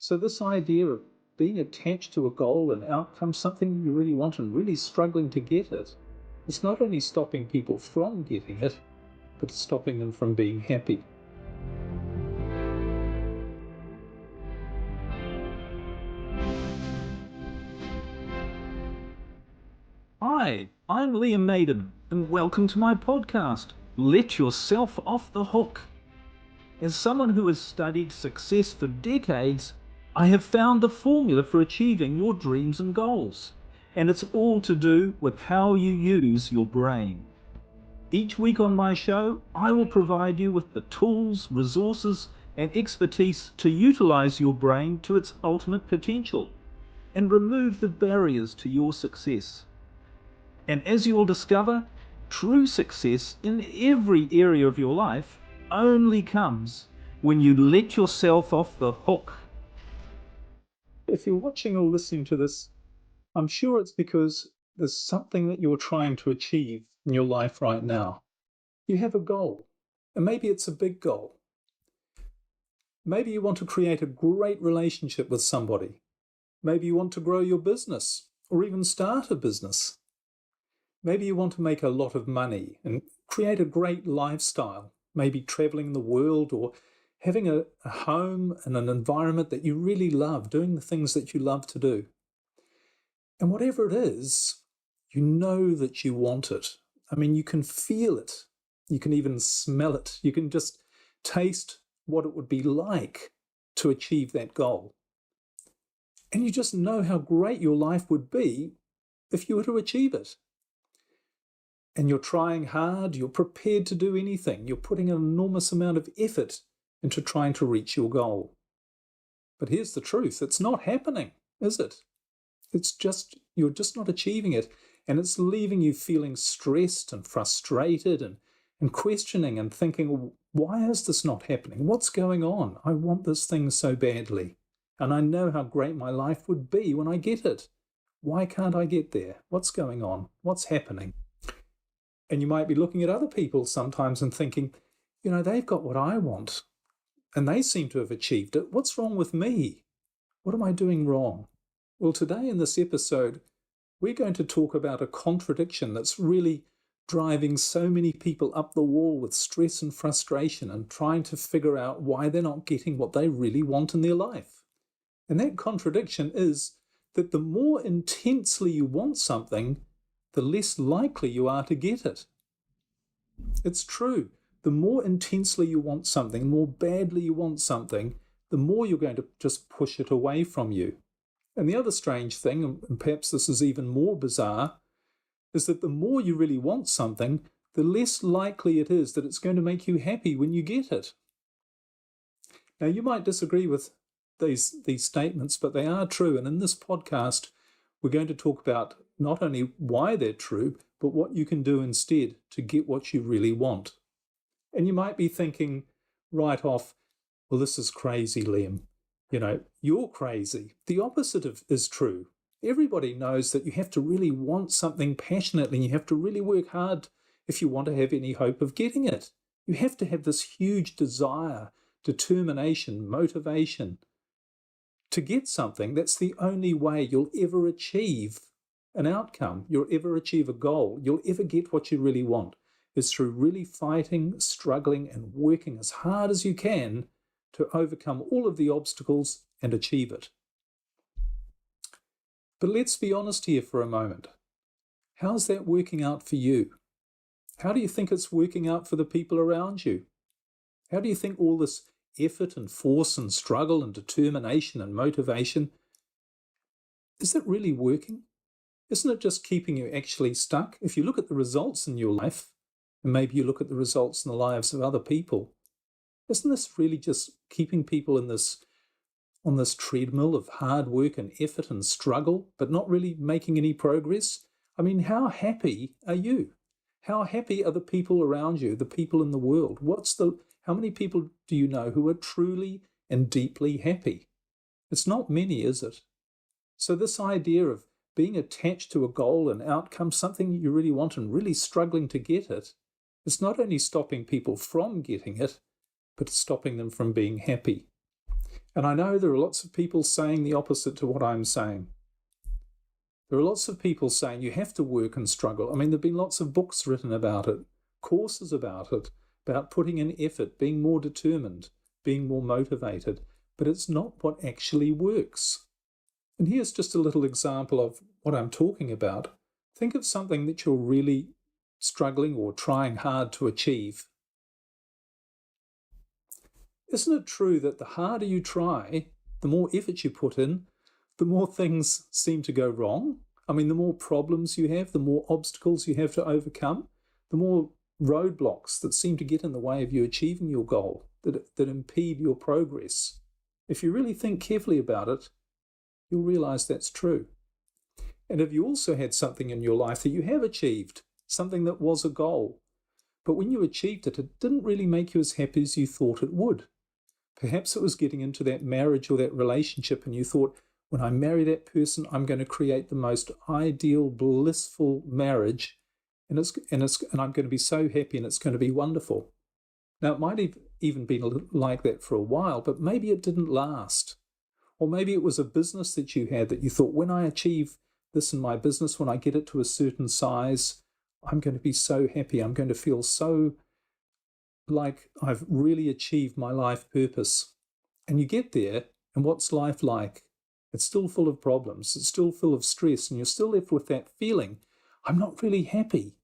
So this idea of being attached to a goal and outcome, something you really want and really struggling to get it, it's not only stopping people from getting it, but it's stopping them from being happy. Hi, I'm Liam Naden, and welcome to my podcast, Let Yourself Off the Hook. As someone who has studied success for decades, I have found the formula for achieving your dreams and goals, and it's all to do with how you use your brain. Each week on my show, I will provide you with the tools, resources, and expertise to utilize your brain to its ultimate potential and remove the barriers to your success. And as you will discover, true success in every area of your life only comes when you let yourself off the hook. If you're watching or listening to this, I'm sure it's because there's something that you're trying to achieve in your life right now. You have a goal, and maybe it's a big goal. Maybe you want to create a great relationship with somebody. Maybe you want to grow your business or even start a business. Maybe you want to make a lot of money and create a great lifestyle, maybe traveling the world or having a home and an environment that you really love, doing the things that you love to do. And whatever it is, you know that you want it. I mean, you can feel it. You can even smell it. You can just taste what it would be like to achieve that goal. And you just know how great your life would be if you were to achieve it. And you're trying hard, you're prepared to do anything, you're putting an enormous amount of effort into trying to reach your goal. But here's the truth, it's not happening, is it? You're just not achieving it, and it's leaving you feeling stressed and frustrated and questioning and thinking, why is this not happening? What's going on? I want this thing so badly, and I know how great my life would be when I get it. Why can't I get there? What's going on? What's happening? And you might be looking at other people sometimes and thinking, they've got what I want and they seem to have achieved it. What's wrong with me? What am I doing wrong? Well, today in this episode, we're going to talk about a contradiction that's really driving so many people up the wall with stress and frustration and trying to figure out why they're not getting what they really want in their life. And that contradiction is that the more intensely you want something, the less likely you are to get it. It's true. The more intensely you want something, the more badly you want something, the more you're going to just push it away from you. And the other strange thing, and perhaps this is even more bizarre, is that the more you really want something, the less likely it is that it's going to make you happy when you get it. Now, you might disagree with these statements, but they are true. And in this podcast, we're going to talk about not only why they're true, but what you can do instead to get what you really want. And you might be thinking right off, well, this is crazy, Liam. You're crazy. The opposite is true. Everybody knows that you have to really want something passionately and you have to really work hard if you want to have any hope of getting it. You have to have this huge desire, determination, motivation to get something. That's the only way you'll ever achieve an outcome, you'll ever achieve a goal, you'll ever get what you really want, is through really fighting, struggling, and working as hard as you can to overcome all of the obstacles and achieve it. But let's be honest here for a moment. How's that working out for you? How do you think it's working out for the people around you? How do you think all this effort and force and struggle and determination and motivation, is it really working? Isn't it just keeping you actually stuck? If you look at the results in your life, and maybe you look at the results in the lives of other people, isn't this really just keeping people on this treadmill of hard work and effort and struggle, but not really making any progress? I mean, how happy are you? How happy are the people around you, the people in the world? How many people do you know who are truly and deeply happy? It's not many, is it? So this idea of being attached to a goal and outcome, something you really want and really struggling to get it, it's not only stopping people from getting it, but it's stopping them from being happy. And I know there are lots of people saying the opposite to what I'm saying. There are lots of people saying you have to work and struggle. I mean, there have been lots of books written about it, courses about it, about putting in effort, being more determined, being more motivated. But it's not what actually works. And here's just a little example of what I'm talking about. Think of something that you're really struggling or trying hard to achieve. Isn't it true that the harder you try, the more effort you put in, the more things seem to go wrong? I mean, the more problems you have, the more obstacles you have to overcome, the more roadblocks that seem to get in the way of you achieving your goal, that impede your progress. If you really think carefully about it, you'll realize that's true. And if you also had something in your life that you have achieved, something that was a goal, but when you achieved it, it didn't really make you as happy as you thought it would. Perhaps it was getting into that marriage or that relationship and you thought, when I marry that person, I'm going to create the most ideal, blissful marriage, and I'm going to be so happy and it's going to be wonderful. Now, it might have even been like that for a while, but maybe it didn't last. Or maybe it was a business that you had that you thought, when I achieve this in my business, when I get it to a certain size, I'm going to be so happy. I'm going to feel so like I've really achieved my life purpose. And you get there, and what's life like? It's still full of problems. It's still full of stress, and you're still left with that feeling, I'm not really happy.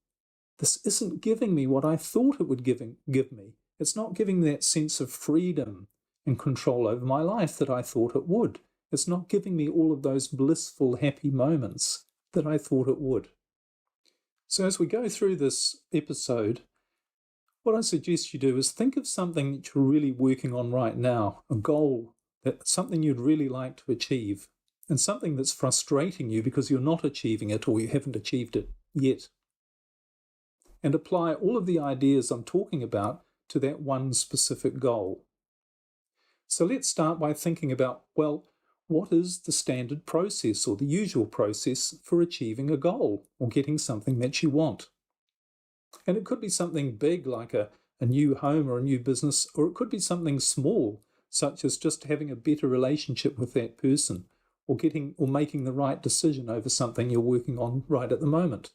This isn't giving me what I thought it would give me. It's not giving that sense of freedom and control over my life that I thought it would. It's not giving me all of those blissful, happy moments that I thought it would. So as we go through this episode, what I suggest you do is think of something that you're really working on right now, a goal, something you'd really like to achieve, and something that's frustrating you because you're not achieving it or you haven't achieved it yet. And apply all of the ideas I'm talking about to that one specific goal. So let's start by thinking about, well, what is the standard process or the usual process for achieving a goal or getting something that you want? And it could be something big like a new home or a new business, or it could be something small, such as just having a better relationship with that person or making the right decision over something you're working on right at the moment.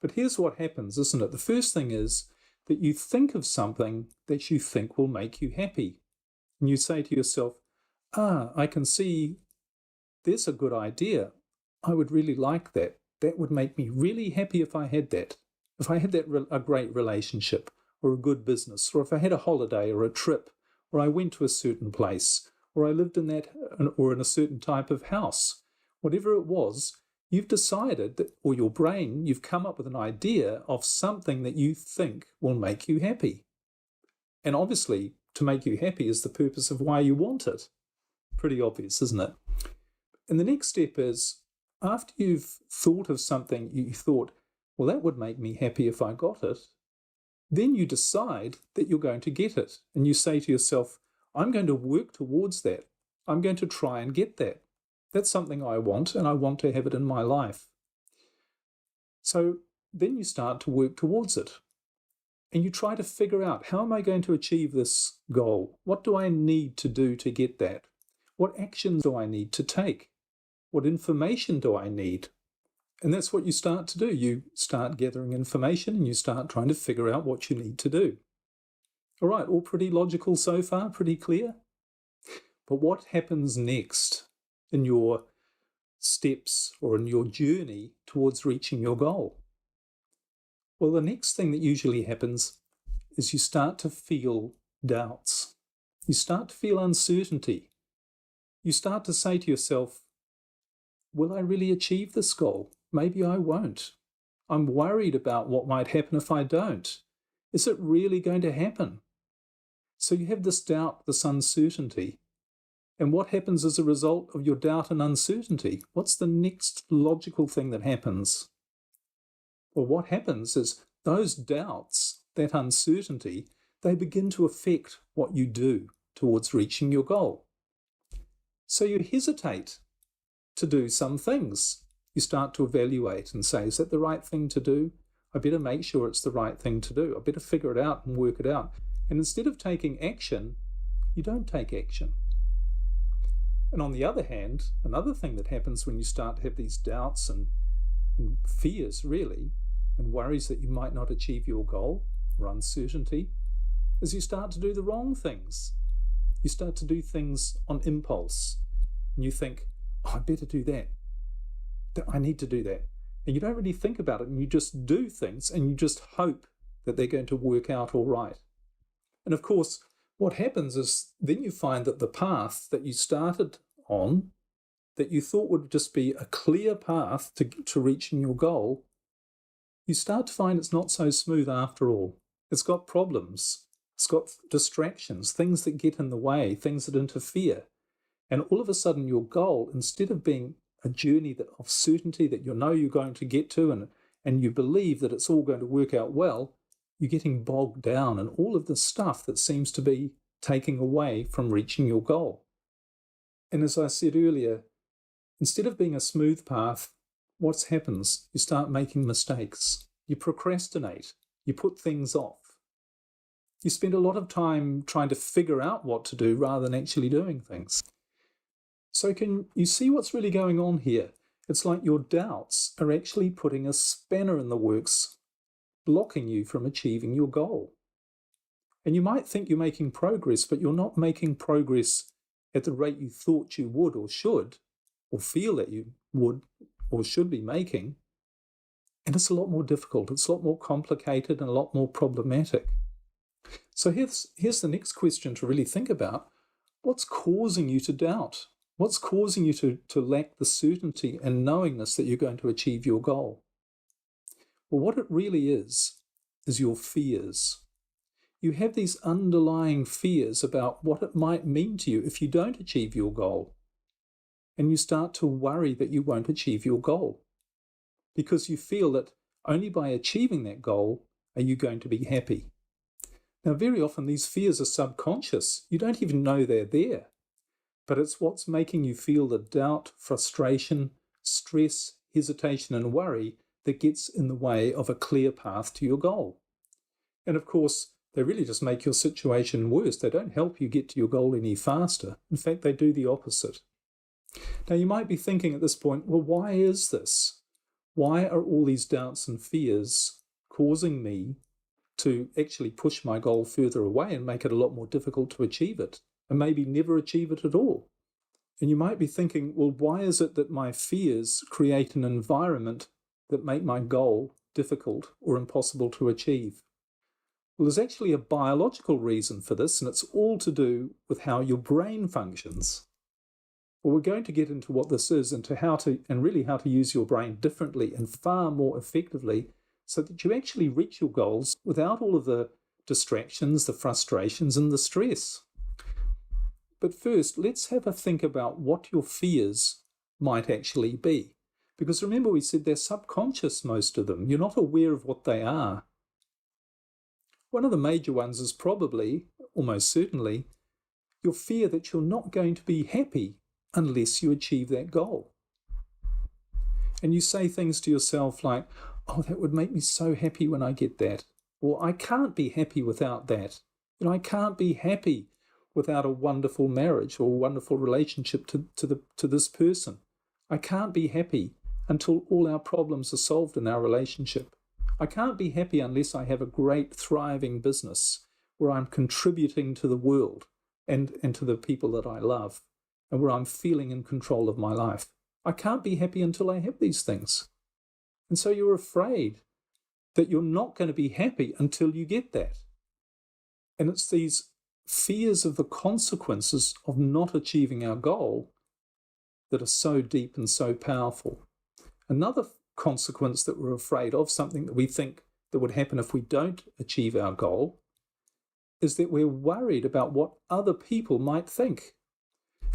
But here's what happens, isn't it? The first thing is that you think of something that you think will make you happy. And you say to yourself, I can see there's a good idea. I would really like that. That would make me really happy if I had that. If I had a great relationship or a good business, or if I had a holiday or a trip, or I went to a certain place, or I lived in that or in a certain type of house, whatever it was, you've decided that, or your brain, you've come up with an idea of something that you think will make you happy. And obviously, to make you happy is the purpose of why you want it. Pretty obvious, isn't it? And the next step is, after you've thought of something you thought, well, that would make me happy if I got it, then you decide that you're going to get it. And you say to yourself, I'm going to work towards that. I'm going to try and get that. That's something I want, and I want to have it in my life. So then you start to work towards it. And you try to figure out, how am I going to achieve this goal? What do I need to do to get that? What actions do I need to take? What information do I need? And that's what you start to do. You start gathering information and you start trying to figure out what you need to do. All right, all pretty logical so far, pretty clear? But what happens next in your steps or in your journey towards reaching your goal? Well, the next thing that usually happens is you start to feel doubts. You start to feel uncertainty. You start to say to yourself, will I really achieve this goal? Maybe I won't. I'm worried about what might happen if I don't. Is it really going to happen? So you have this doubt, this uncertainty. And what happens as a result of your doubt and uncertainty? What's the next logical thing that happens? Well, what happens is those doubts, that uncertainty, they begin to affect what you do towards reaching your goal. So you hesitate to do some things. You start to evaluate and say, is that the right thing to do? I better make sure it's the right thing to do. I better figure it out and work it out. And instead of taking action, you don't take action. And on the other hand, another thing that happens when you start to have these doubts and fears, really, and worries that you might not achieve your goal or uncertainty, is you start to do the wrong things. You start to do things on impulse. And you think, oh, I better do that. I need to do that. And you don't really think about it, and you just do things, and you just hope that they're going to work out all right. And of course, what happens is then you find that the path that you started on, that you thought would just be a clear path to reaching your goal, you start to find it's not so smooth after all. It's got problems. It's got distractions, things that get in the way, things that interfere. And all of a sudden your goal, instead of being a journey of certainty that you know you're going to get to and you believe that it's all going to work out well, you're getting bogged down in all of the stuff that seems to be taking away from reaching your goal. And as I said earlier, instead of being a smooth path, what happens? You start making mistakes. You procrastinate. You put things off. You spend a lot of time trying to figure out what to do rather than actually doing things. So can you see what's really going on here? It's like your doubts are actually putting a spanner in the works, blocking you from achieving your goal. And you might think you're making progress, but you're not making progress at the rate you thought you would or should, or feel that you would or should be making. And it's a lot more difficult. It's a lot more complicated and a lot more problematic. So here's the next question to really think about. What's causing you to doubt? What's causing you to lack the certainty and knowingness that you're going to achieve your goal? Well, what it really is your fears. You have these underlying fears about what it might mean to you if you don't achieve your goal. And you start to worry that you won't achieve your goal because you feel that only by achieving that goal are you going to be happy. Now, very often these fears are subconscious. You don't even know they're there. But it's what's making you feel the doubt, frustration, stress, hesitation, and worry that gets in the way of a clear path to your goal. And of course, they really just make your situation worse. They don't help you get to your goal any faster. In fact, they do the opposite. Now, you might be thinking at this point, well, why is this? Why are all these doubts and fears causing me to actually push my goal further away and make it a lot more difficult to achieve it, and maybe never achieve it at all? And you might be thinking, well, why is it that my fears create an environment that make my goal difficult or impossible to achieve? Well, there's actually a biological reason for this, and it's all to do with how your brain functions. Well, we're going to get into what this is and how to use your brain differently and far more effectively so that you actually reach your goals without all of the distractions, the frustrations, and the stress. But first, let's have a think about what your fears might actually be. Because remember, we said they're subconscious, most of them. You're not aware of what they are. One of the major ones is probably, almost certainly, your fear that you're not going to be happy unless you achieve that goal. And you say things to yourself like, oh, that would make me so happy when I get that. Or I can't be happy without that. I can't be happy without a wonderful marriage or a wonderful relationship to this person. I can't be happy until all our problems are solved in our relationship. I can't be happy unless I have a great, thriving business where I'm contributing to the world and to the people that I love, and where I'm feeling in control of my life. I can't be happy until I have these things. And so you're afraid that you're not going to be happy until you get that. And it's these fears of the consequences of not achieving our goal that are so deep and so powerful. Another consequence that we're afraid of, something that we think that would happen if we don't achieve our goal, is that we're worried about what other people might think.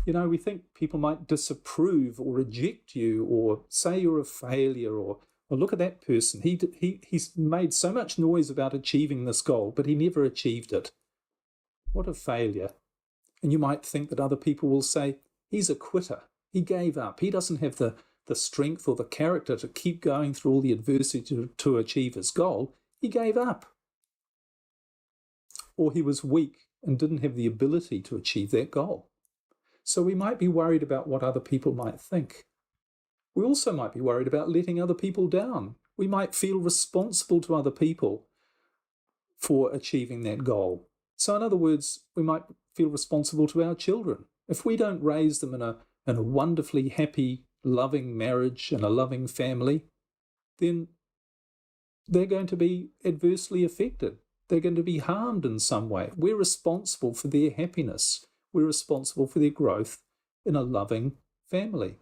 We think people might disapprove or reject you or say you're a failure or look at that person. He's made so much noise about achieving this goal, but he never achieved it. What a failure. And you might think that other people will say, he's a quitter. He gave up. He doesn't have the strength or the character to keep going through all the adversity to achieve his goal. He gave up. Or he was weak and didn't have the ability to achieve that goal. So we might be worried about what other people might think. We also might be worried about letting other people down. We might feel responsible to other people for achieving that goal. So in other words, we might feel responsible to our children. If we don't raise them in a wonderfully happy, loving marriage and a loving family, then they're going to be adversely affected. They're going to be harmed in some way. We're responsible for their happiness. We're responsible for their growth in a loving family.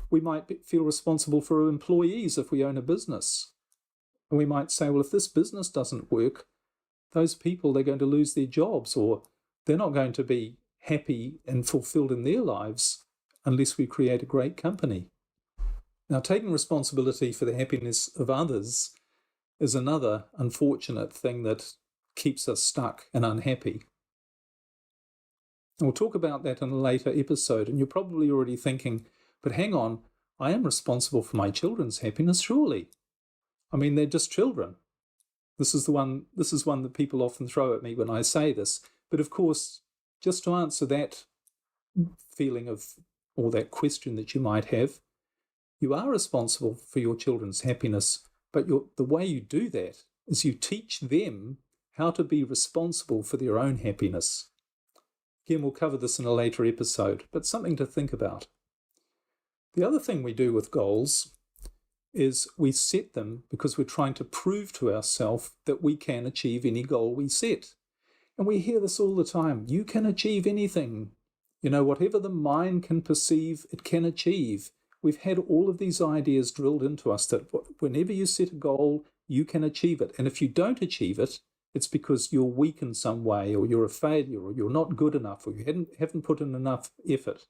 We might feel responsible for our employees if we own a business. And we might say, well, if this business doesn't work, those people, they're going to lose their jobs, or they're not going to be happy and fulfilled in their lives unless we create a great company. Now, taking responsibility for the happiness of others is another unfortunate thing that keeps us stuck and unhappy. And we'll talk about that in a later episode, and you're probably already thinking, but hang on, I am responsible for my children's happiness, surely. I mean, they're just children. This is one that people often throw at me when I say this. But of course, just to answer that feeling of, or that question that you might have, you are responsible for your children's happiness, but the way you do that is you teach them how to be responsible for their own happiness. Again, we'll cover this in a later episode, but something to think about. The other thing we do with goals is we set them because we're trying to prove to ourselves that we can achieve any goal we set. And we hear this all the time. You can achieve anything. You know, whatever the mind can perceive, it can achieve. We've had all of these ideas drilled into us that whenever you set a goal, you can achieve it. And if you don't achieve it, it's because you're weak in some way, or you're a failure, or you're not good enough, or you haven't put in enough effort.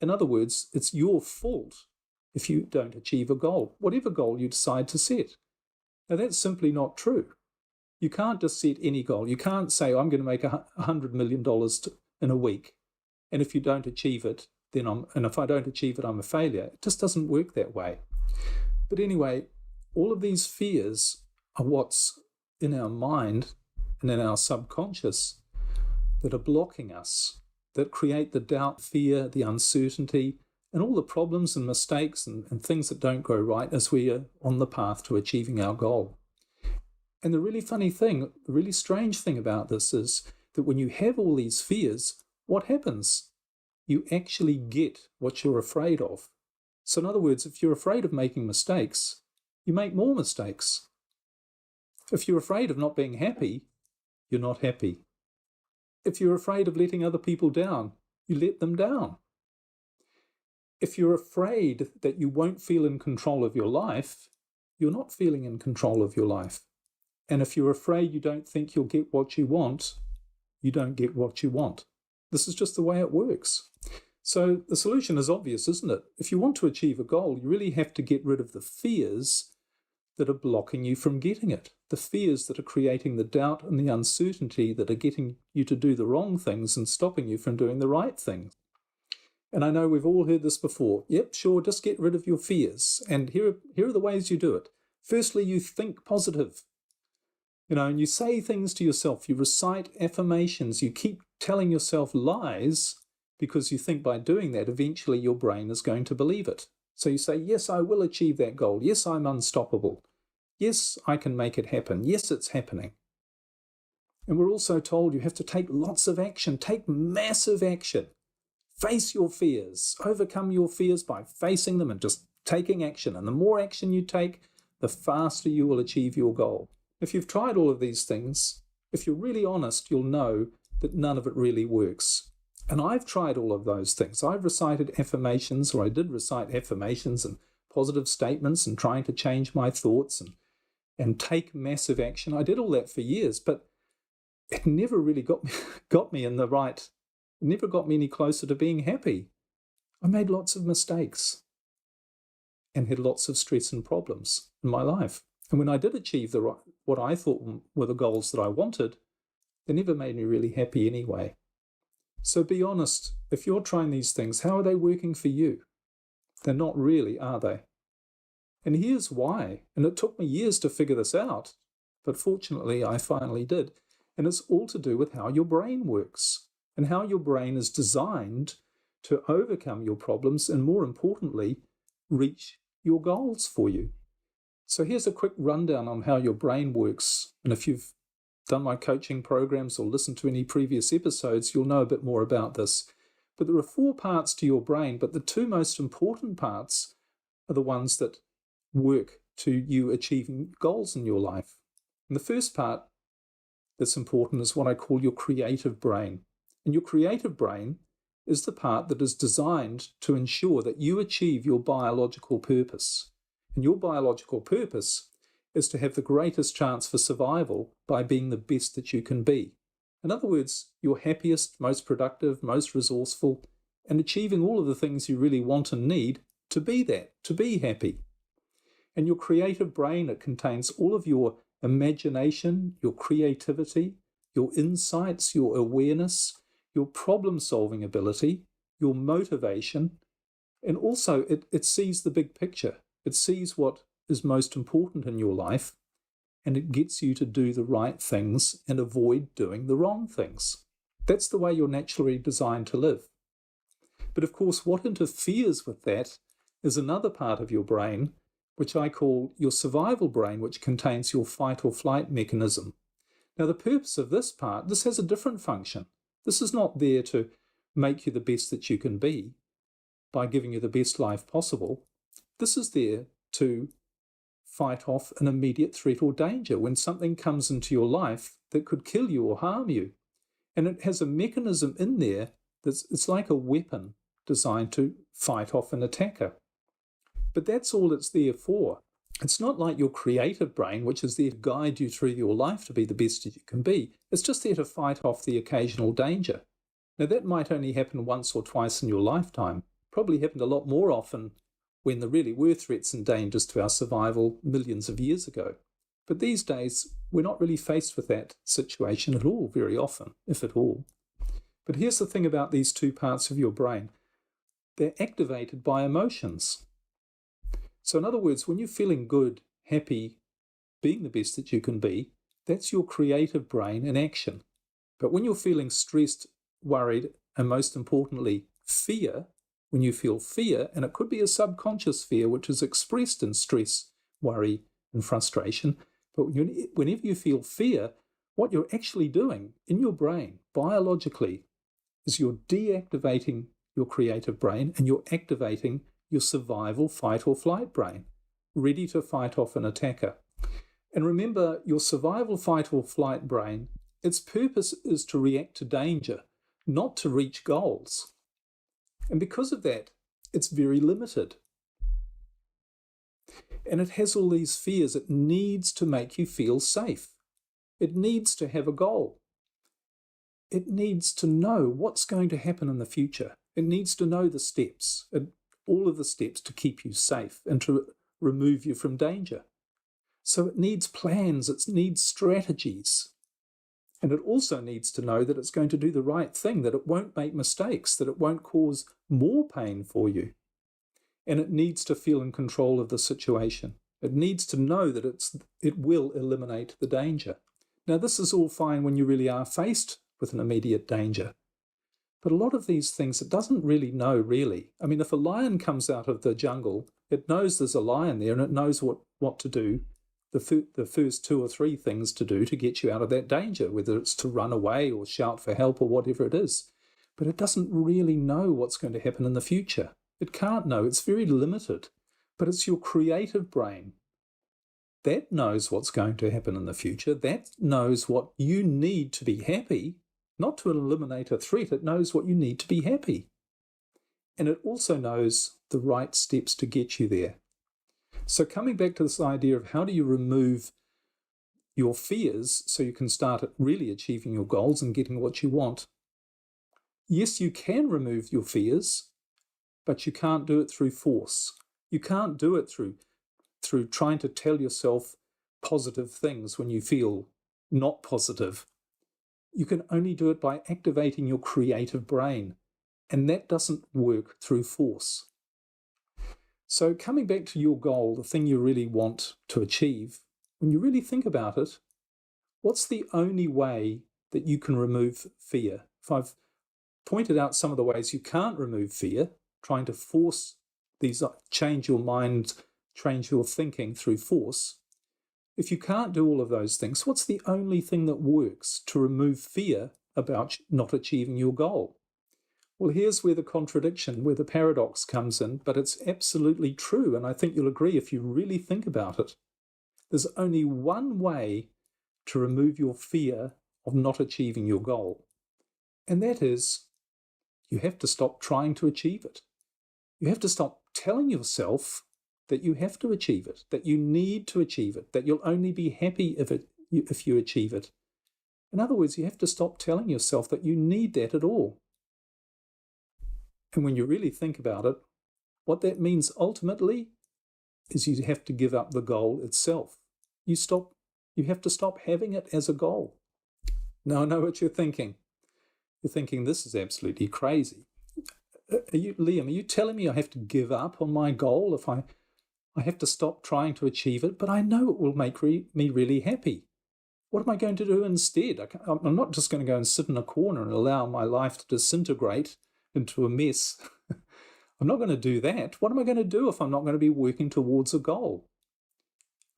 In other words, it's your fault if you don't achieve a goal, whatever goal you decide to set. Now, that's simply not true. You can't just set any goal. You can't say, I'm going to make $100 million in a week, and if you don't achieve it, and if I don't achieve it, I'm a failure. It just doesn't work that way. But anyway, all of these fears are what's in our mind and in our subconscious that are blocking us, that create the doubt, fear, the uncertainty, and all the problems and mistakes and things that don't go right as we are on the path to achieving our goal. And the really funny thing, the really strange thing about this is that when you have all these fears, what happens? You actually get what you're afraid of. So in other words, if you're afraid of making mistakes, you make more mistakes. If you're afraid of not being happy, you're not happy. If you're afraid of letting other people down, you let them down. If you're afraid that you won't feel in control of your life, you're not feeling in control of your life. And if you're afraid you don't think you'll get what you want, you don't get what you want. This is just the way it works. So the solution is obvious, isn't it? If you want to achieve a goal, you really have to get rid of the fears that are blocking you from getting it. The fears that are creating the doubt and the uncertainty that are getting you to do the wrong things and stopping you from doing the right things. And I know we've all heard this before. Yep, sure, just get rid of your fears. And here are the ways you do it. Firstly, you think positive. And you say things to yourself. You recite affirmations. You keep telling yourself lies because you think by doing that, eventually your brain is going to believe it. So you say, yes, I will achieve that goal. Yes, I'm unstoppable. Yes, I can make it happen. Yes, it's happening. And we're also told you have to take lots of action. Take massive action. Face your fears. Overcome your fears by facing them and just taking action. And the more action you take, the faster you will achieve your goal. If you've tried all of these things, if you're really honest, you'll know that none of it really works. And I've tried all of those things. I've recited affirmations, or I did recite affirmations and positive statements and trying to change my thoughts and take massive action. I did all that for years, but it never really got me in the right, it never got me any closer to being happy. I made lots of mistakes and had lots of stress and problems in my life. And when I did achieve what I thought were the goals that I wanted, they never made me really happy anyway. So be honest, if you're trying these things, how are they working for you? They're not really, are they? And here's why. And it took me years to figure this out, but fortunately I finally did. And it's all to do with how your brain works. and how your brain is designed to overcome your problems and, more importantly, reach your goals for you. So here's a quick rundown on how your brain works. And if you've done my coaching programs or listened to any previous episodes, you'll know a bit more about this. But there are 4 parts to your brain, but the 2 most important parts are the ones that work to you achieving goals in your life. And the first part that's important is what I call your creative brain. And your creative brain is the part that is designed to ensure that you achieve your biological purpose. And your biological purpose is to have the greatest chance for survival by being the best that you can be. In other words, you're happiest, most productive, most resourceful, and achieving all of the things you really want and need to be that, to be happy. And your creative brain, it contains all of your imagination, your creativity, your insights, your awareness, your problem-solving ability, your motivation, and also it sees the big picture. It sees what is most important in your life, and it gets you to do the right things and avoid doing the wrong things. That's the way you're naturally designed to live. But of course, what interferes with that is another part of your brain, which I call your survival brain, which contains your fight or flight mechanism. Now, the purpose of this part, this has a different function. This is not there to make you the best that you can be by giving you the best life possible. This is there to fight off an immediate threat or danger when something comes into your life that could kill you or harm you. And it has a mechanism in there it's like a weapon designed to fight off an attacker. But that's all it's there for. It's not like your creative brain, which is there to guide you through your life to be the best that you can be. It's just there to fight off the occasional danger. Now, that might only happen once or twice in your lifetime. Probably happened a lot more often when there really were threats and dangers to our survival millions of years ago. But these days, we're not really faced with that situation at all very often, if at all. But here's the thing about these 2 parts of your brain. They're activated by emotions. So in other words, when you're feeling good, happy, being the best that you can be, that's your creative brain in action. But when you're feeling stressed, worried, and most importantly, fear, when you feel fear, and it could be a subconscious fear which is expressed in stress, worry, and frustration, but whenever you feel fear, what you're actually doing in your brain, biologically, is you're deactivating your creative brain and you're activating your survival fight or flight brain, ready to fight off an attacker. And remember, your survival fight or flight brain, its purpose is to react to danger, not to reach goals. And because of that, it's very limited. And it has all these fears. It needs to make you feel safe. It needs to have a goal. It needs to know what's going to happen in the future. It needs to know the steps, all of the steps to keep you safe and to remove you from danger. So it needs plans, it needs strategies. And it also needs to know that it's going to do the right thing, that it won't make mistakes, that it won't cause more pain for you. And it needs to feel in control of the situation. It needs to know that it will eliminate the danger. Now, this is all fine when you really are faced with an immediate danger. But a lot of these things, it doesn't really know, really. I mean, if a lion comes out of the jungle, it knows there's a lion there and it knows what to do, the first 2 or 3 things to do to get you out of that danger, whether it's to run away or shout for help or whatever it is. But it doesn't really know what's going to happen in the future. It can't know. It's very limited. But it's your creative brain that knows what's going to happen in the future. That knows what you need to be happy, not to eliminate a threat. It knows what you need to be happy. And it also knows the right steps to get you there. So coming back to this idea of how do you remove your fears so you can start really achieving your goals and getting what you want. Yes, you can remove your fears, but you can't do it through force. You can't do it through trying to tell yourself positive things when you feel not positive. You can only do it by activating your creative brain, and that doesn't work through force. So coming back to your goal, the thing you really want to achieve, when you really think about it, what's the only way that you can remove fear? If I've pointed out some of the ways you can't remove fear, trying to force these, change your mind, change your thinking through force. If you can't do all of those things, what's the only thing that works to remove fear about not achieving your goal? Well, here's where the contradiction, where the paradox comes in, but it's absolutely true, and I think you'll agree if you really think about it. There's only one way to remove your fear of not achieving your goal, and that is you have to stop trying to achieve it. You have to stop telling yourself that you have to achieve it, that you need to achieve it, that you'll only be happy if you achieve it. In other words, you have to stop telling yourself that you need that at all. And when you really think about it, what that means ultimately is you have to give up the goal itself. You have to stop having it as a goal. Now I know what you're thinking. You're thinking, this is absolutely crazy. Liam, are you telling me I have to give up on my goal if I have to stop trying to achieve it, but I know it will make me really happy? What am I going to do instead? I'm not just going to go and sit in a corner and allow my life to disintegrate into a mess. I'm not going to do that. What am I going to do if I'm not going to be working towards a goal?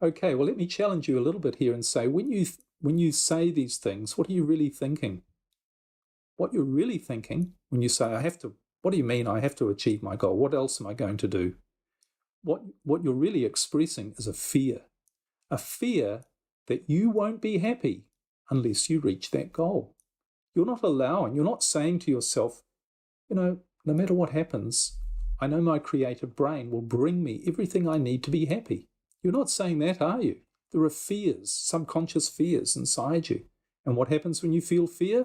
Okay, well, let me challenge you a little bit here and say, when you say these things, what are you really thinking? What you're really thinking when you say, what do you mean I have to achieve my goal? What else am I going to do? What you're really expressing is a fear that you won't be happy unless you reach that goal. You're not saying to yourself, no matter what happens, I know my creative brain will bring me everything I need to be happy. You're not saying that, are you? There are fears, subconscious fears inside you. And what happens when you feel fear?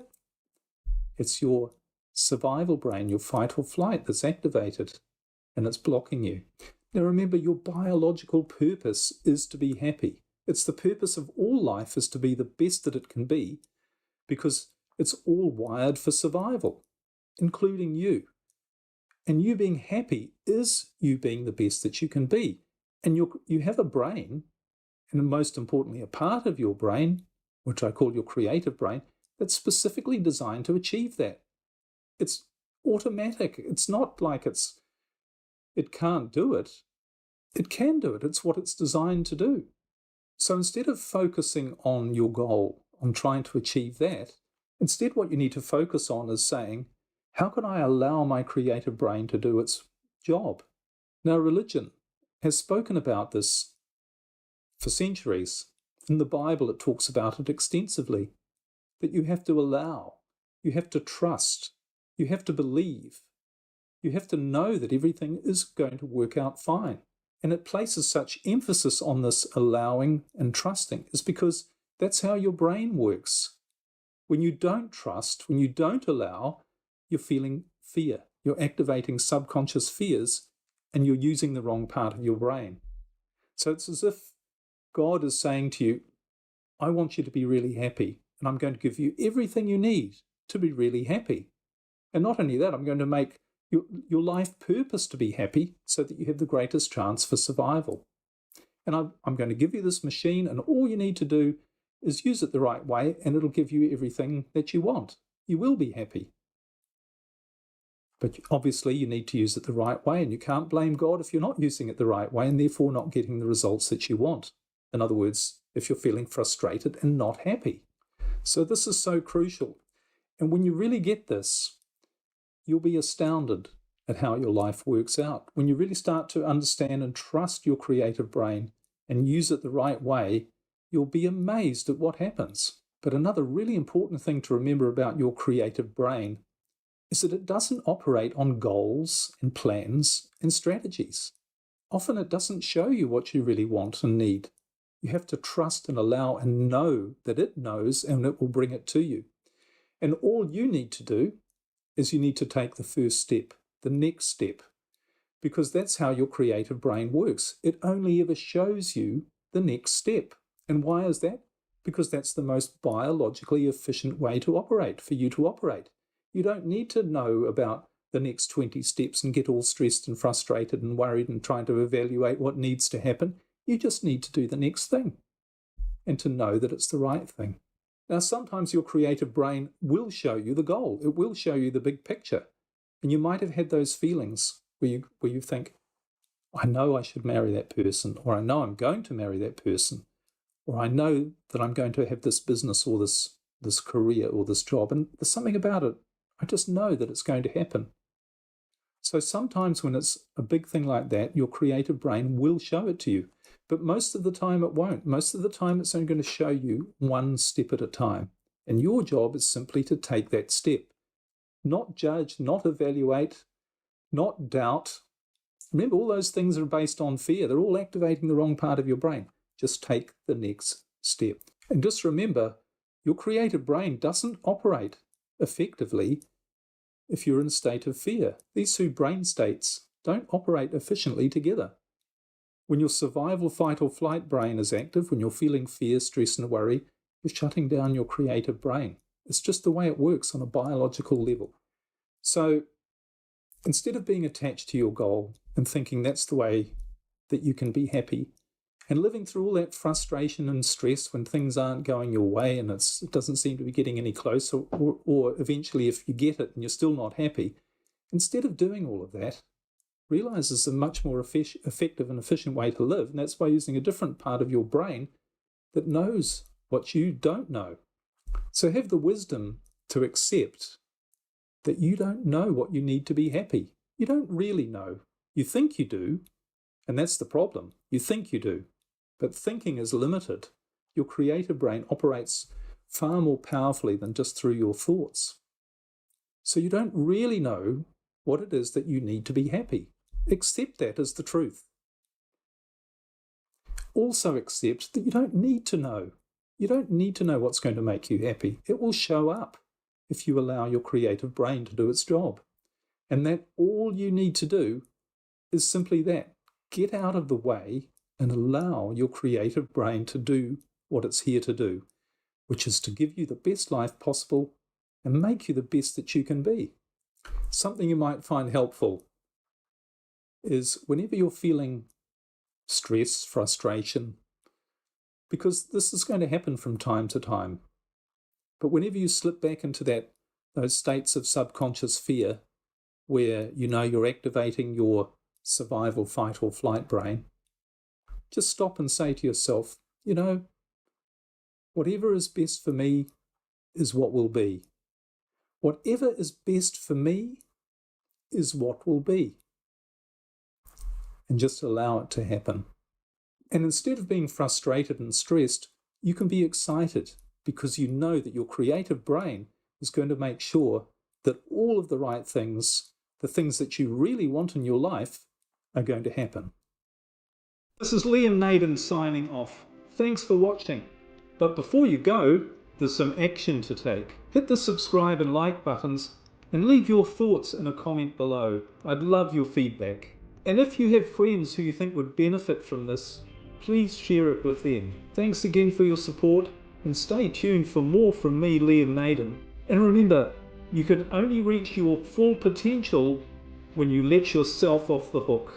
It's your survival brain, your fight or flight that's activated, and it's blocking you. Now remember, your biological purpose is to be happy. It's the purpose of all life is to be the best that it can be, because it's all wired for survival, including you. And you being happy is you being the best that you can be. And you have a brain, and most importantly, a part of your brain, which I call your creative brain, that's specifically designed to achieve that. It's automatic. It's not like it can't do it. It can do it. It's what it's designed to do. So instead of focusing on your goal, on trying to achieve that, instead what you need to focus on is saying, how can I allow my creative brain to do its job? Now, religion has spoken about this for centuries. In the Bible, it talks about it extensively, that you have to allow, you have to trust, you have to believe, you have to know that everything is going to work out fine. And it places such emphasis on this allowing and trusting is because that's how your brain works. When you don't trust, when you don't allow, you're feeling fear. You're activating subconscious fears and you're using the wrong part of your brain. So it's as if God is saying to you, I want you to be really happy, and I'm going to give you everything you need to be really happy. And not only that, I'm going to make your life purpose to be happy so that you have the greatest chance for survival. And I'm going to give you this machine, and all you need to do is use it the right way, and it'll give you everything that you want. You will be happy. But obviously you need to use it the right way, and you can't blame God if you're not using it the right way and therefore not getting the results that you want. In other words, if you're feeling frustrated and not happy. So this is so crucial. And when you really get this, you'll be astounded at how your life works out. When you really start to understand and trust your creative brain and use it the right way, you'll be amazed at what happens. But another really important thing to remember about your creative brain is that it doesn't operate on goals and plans and strategies. Often it doesn't show you what you really want and need. You have to trust and allow and know that it knows, and it will bring it to you. And all you need to do is you need to take the first step, the next step, because that's how your creative brain works. It only ever shows you the next step. And why is that? Because that's the most biologically efficient way to operate, for you to operate. You don't need to know about the next 20 steps and get all stressed and frustrated and worried and trying to evaluate what needs to happen. You just need to do the next thing and to know that it's the right thing. Now, sometimes your creative brain will show you the goal. It will show you the big picture. And you might have had those feelings where you think, I know I should marry that person, or I know I'm going to marry that person, or I know that I'm going to have this business or this career or this job. And there's something about it. I just know that it's going to happen. So sometimes when it's a big thing like that, your creative brain will show it to you. But most of the time it won't. Most of the time it's only going to show you one step at a time. And your job is simply to take that step. Not judge, not evaluate, not doubt. Remember, all those things are based on fear. They're all activating the wrong part of your brain. Just take the next step. And just remember, your creative brain doesn't operate effectively if you're in a state of fear. These two brain states don't operate efficiently together. When your survival, fight or flight brain is active, when you're feeling fear, stress and worry, you're shutting down your creative brain. It's just the way it works on a biological level. So instead of being attached to your goal and thinking that's the way that you can be happy, and living through all that frustration and stress when things aren't going your way and it doesn't seem to be getting any closer, or eventually if you get it and you're still not happy, instead of doing all of that, realize there's a much more effective and efficient way to live, and that's by using a different part of your brain that knows what you don't know. So have the wisdom to accept that you don't know what you need to be happy. You don't really know. You think you do, and that's the problem. You think you do, but thinking is limited. Your creative brain operates far more powerfully than just through your thoughts. So you don't really know what it is that you need to be happy. Accept that as the truth. Also accept that you don't need to know. You don't need to know what's going to make you happy. It will show up if you allow your creative brain to do its job. And that all you need to do is simply that. Get out of the way and allow your creative brain to do what it's here to do, which is to give you the best life possible and make you the best that you can be. Something you might find helpful is whenever you're feeling stress, frustration, because this is going to happen from time to time, but whenever you slip back into those states of subconscious fear where you know you're activating your survival, fight or flight brain, just stop and say to yourself, whatever is best for me is what will be. Whatever is best for me is what will be. And just allow it to happen. And instead of being frustrated and stressed, you can be excited because you know that your creative brain is going to make sure that all of the right things, the things that you really want in your life, are going to happen. This is Liam Naden signing off. Thanks for watching. But before you go, there's some action to take. Hit the subscribe and like buttons and leave your thoughts in a comment below. I'd love your feedback. And if you have friends who you think would benefit from this, please share it with them. Thanks again for your support, and stay tuned for more from me, Liam Naden. And remember, you can only reach your full potential when you let yourself off the hook.